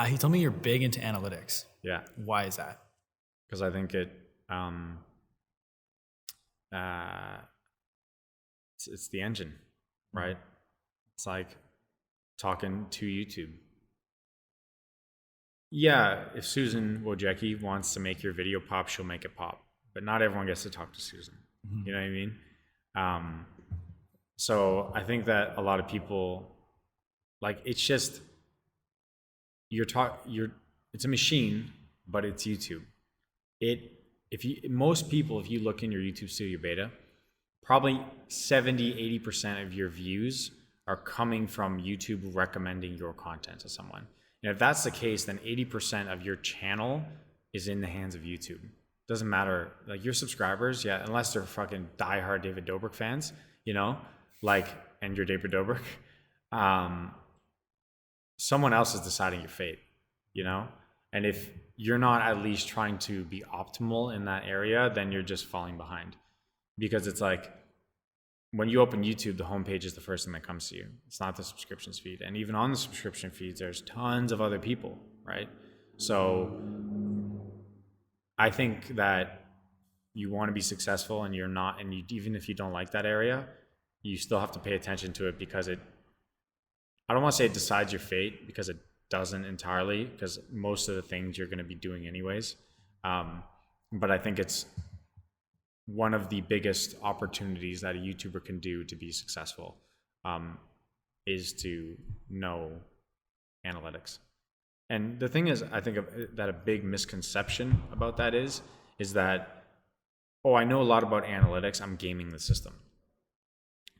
He told me you're big into analytics. Yeah. Why is that? Because I think it's the engine, right? It's like talking to YouTube. Yeah, if Susan Wojcicki wants to make your video pop, she'll make it pop. But not everyone gets to talk to Susan. You know what I mean? So I think that a lot of people, like, it's just it's a machine, but it's YouTube. Most people, if you look in your YouTube Studio Beta, probably 70-80% of your views are coming from YouTube recommending your content to someone. And if that's the case, then 80% of your channel is in the hands of YouTube. Doesn't matter, like, your subscribers, yeah, unless they're fucking diehard David Dobrik fans, you know, like, and you're David Dobrik, someone else is deciding your fate, you know? And if you're not at least trying to be optimal in that area, then you're just falling behind. Because it's like, when you open YouTube, the homepage is the first thing that comes to you. It's not the subscriptions feed. And even on the subscription feeds, there's tons of other people, right? So I think that you want to be successful, and you're not, and even if you don't like that area, you still have to pay attention to it, because I don't want to say it decides your fate, because it doesn't entirely, because most of the things you're going to be doing anyways. But I think it's one of the biggest opportunities that a YouTuber can do to be successful, is to know analytics. And the thing is, I think that a big misconception about that is that, oh, I know a lot about analytics, I'm gaming the system.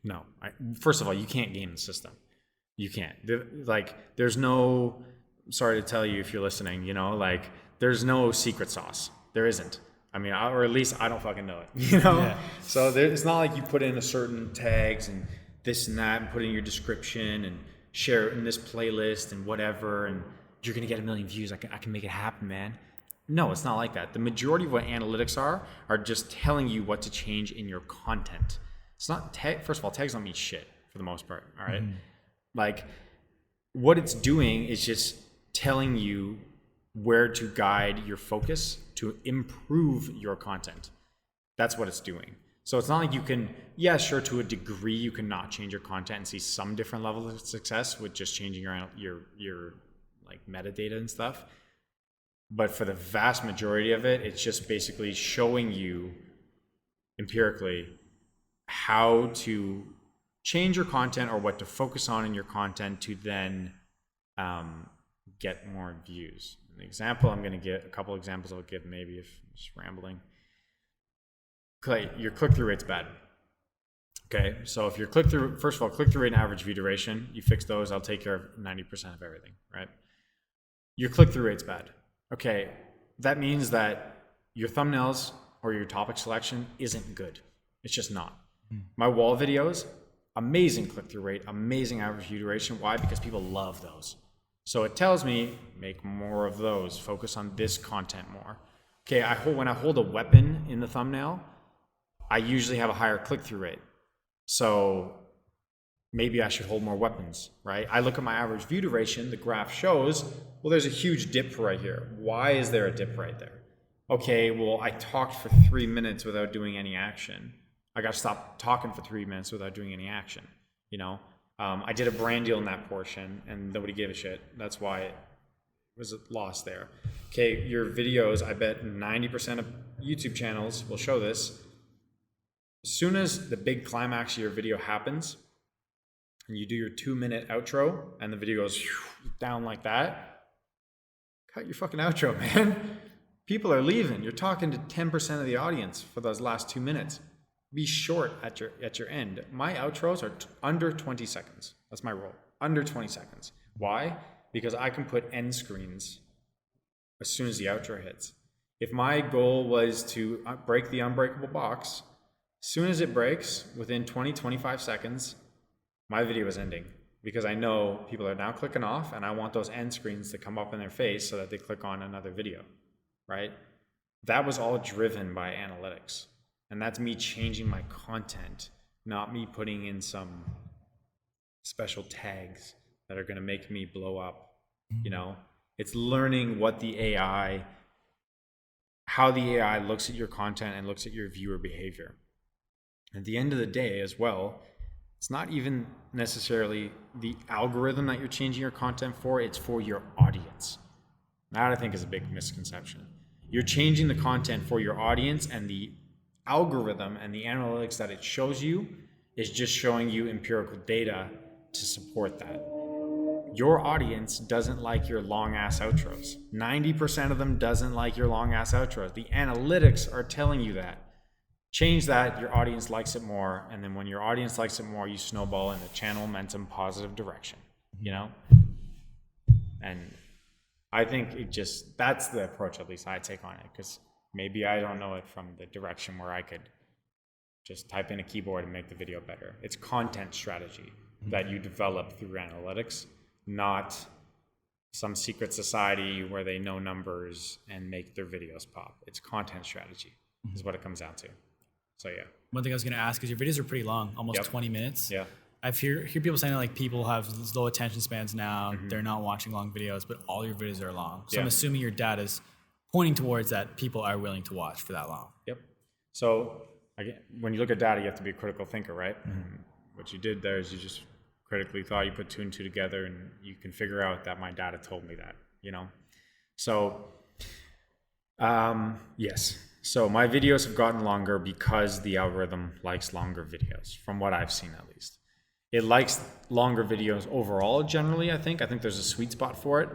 No, first of all, you can't game the system. You can't. There's no, sorry to tell you if you're listening, you know, like, there's no secret sauce. There isn't. I mean, or at least I don't fucking know it, you know? Yeah. So it's not like you put in a certain tags and this and that and put in your description and share it in this playlist and whatever, and you're going to get 1 million views. I can make it happen, man. No, it's not like that. The majority of what analytics are just telling you what to change in your content. It's not first of all, tags don't mean shit for the most part, all right? Like, what it's doing is just telling you where to guide your focus to improve your content. That's what it's doing. So it's not like you can, yeah, sure, to a degree, you can not change your content and see some different levels of success with just changing your like metadata and stuff. But for the vast majority of it, it's just basically showing you empirically how to change your content, or what to focus on in your content to then get more views. An example, I'm going to get a couple examples I'll give, maybe, if I'm just rambling. Okay, your click-through rate's bad. Okay, so if your click-through, first of all, click-through rate and average view duration, you fix those, I'll take care of 90% of everything, right? Your click-through rate's bad. Okay, that means that your thumbnails or your topic selection isn't good. It's just not. My wall videos, amazing click-through rate, amazing average view duration. Why? Because people love those. So it tells me, make more of those, focus on this content more. Okay, when I hold a weapon in the thumbnail, I usually have a higher click-through rate. So maybe I should hold more weapons, right? I look at my average view duration, the graph shows, well, there's a huge dip right here. Why is there a dip right there? Okay, well, I talked for 3 minutes without doing any action. I got to stop talking for 3 minutes without doing any action, you know? I did a brand deal in that portion and nobody gave a shit. That's why it was lost there. Okay, your videos, I bet 90% of YouTube channels will show this. As soon as the big climax of your video happens and you do your 2-minute outro and the video goes down like that, cut your fucking outro, man. People are leaving. You're talking to 10% of the audience for those last 2 minutes. Be short at your end. My outros are under 20 seconds. That's my rule. Under 20 seconds. Why? Because I can put end screens as soon as the outro hits. If my goal was to break the unbreakable box, as soon as it breaks, within 20-25 seconds, my video is ending. Because I know people are now clicking off, and I want those end screens to come up in their face so that they click on another video, right? That was all driven by analytics. And that's me changing my content, not me putting in some special tags that are going to make me blow up, you know? It's learning what how the AI looks at your content and looks at your viewer behavior. At the end of the day as well, it's not even necessarily the algorithm that you're changing your content for, it's for your audience. That I think is a big misconception. You're changing the content for your audience, and the algorithm and the analytics that it shows you is just showing you empirical data to support that. Your audience doesn't like your long ass outros. 90% of them doesn't like your long ass outros. The analytics are telling you that. Change that, your audience likes it more, and then when your audience likes it more, you snowball in the channel momentum positive direction, you know? And I think that's the approach at least I take on it, because maybe I don't know it from the direction where I could just type in a keyboard and make the video better. It's content strategy that you develop through analytics, not some secret society where they know numbers and make their videos pop. It's content strategy is what it comes down to. So yeah. One thing I was going to ask is your videos are pretty long, almost 20 minutes. Yeah. I hear people saying that like people have low attention spans now. They're not watching long videos, but all your videos are long. So I'm assuming your data is pointing towards that people are willing to watch for that long. Yep. So again, when you look at data, you have to be a critical thinker, right? What you did there is you just critically thought, you put two and two together, and you can figure out that my data told me that, you know? So, yes. So my videos have gotten longer because the algorithm likes longer videos, from what I've seen at least. It likes longer videos overall, generally, I think. I think there's a sweet spot for it,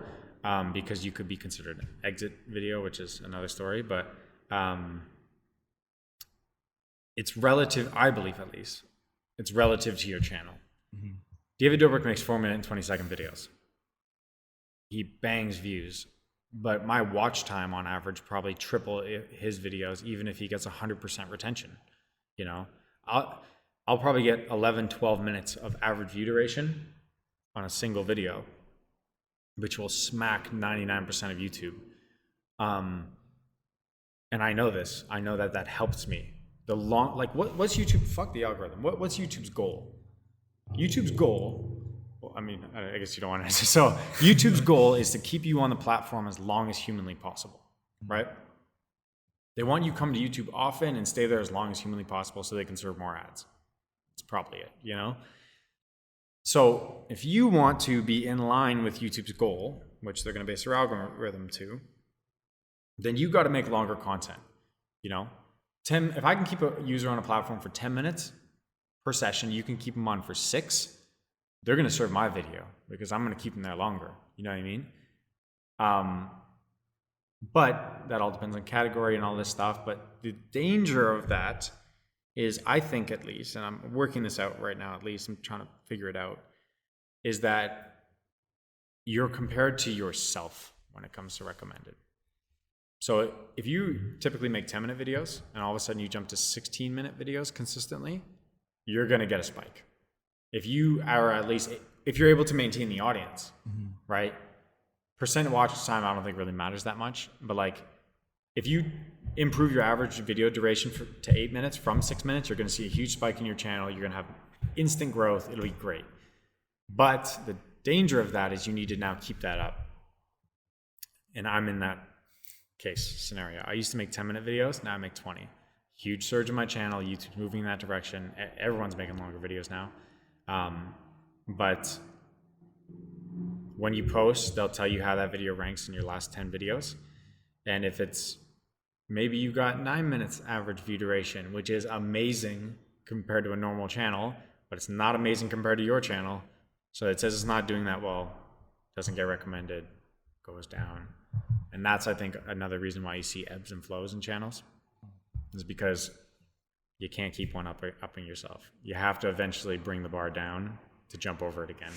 because you could be considered an exit video, which is another story, but it's relative, I believe at least, it's relative to your channel. David Dobrik makes 4-minute and 20-second videos. He bangs views, but my watch time on average probably triple his videos, even if he gets 100% retention. You know, I'll probably get 11, 12 minutes of average view duration on a single video, which will smack 99% of YouTube. And I know this. I know that helps me. What's YouTube? Fuck the algorithm. What's YouTube's goal? YouTube's goal, well, I mean, I guess you don't want to answer. So YouTube's goal is to keep you on the platform as long as humanly possible, right? They want you to come to YouTube often and stay there as long as humanly possible so they can serve more ads. That's probably it, you know? So if you want to be in line with YouTube's goal, which they're going to base their algorithm to, then you got to make longer content, you know? If I can keep a user on a platform for 10 minutes per session, you can keep them on for 6. They're going to serve my video because I'm going to keep them there longer. You know what I mean? But that all depends on category and all this stuff. But the danger of that is, I think at least, and I'm working this out right now, at least I'm trying to figure it out, is that you're compared to yourself when it comes to recommended. So if you typically make 10-minute videos and all of a sudden you jump to 16-minute videos consistently, you're going to get a spike. If you are at least, if you're able to maintain the audience, right? Percent watch time, I don't think really matters that much. But like, if you improve your average video duration to 8 minutes from 6 minutes, you're going to see a huge spike in your channel. You're going to have instant growth. It'll be great. But the danger of that is you need to now keep that up. And I'm in that case scenario. I used to make 10-minute videos. Now I make 20. Huge surge in my channel. YouTube's moving in that direction. Everyone's making longer videos now. But when you post, they'll tell you how that video ranks in your last 10 videos. And if it's, maybe you got 9 minutes average view duration, which is amazing compared to a normal channel, but it's not amazing compared to your channel. So it says it's not doing that well, doesn't get recommended, goes down. And that's, I think, another reason why you see ebbs and flows in channels, is because you can't keep one upping yourself. You have to eventually bring the bar down to jump over it again.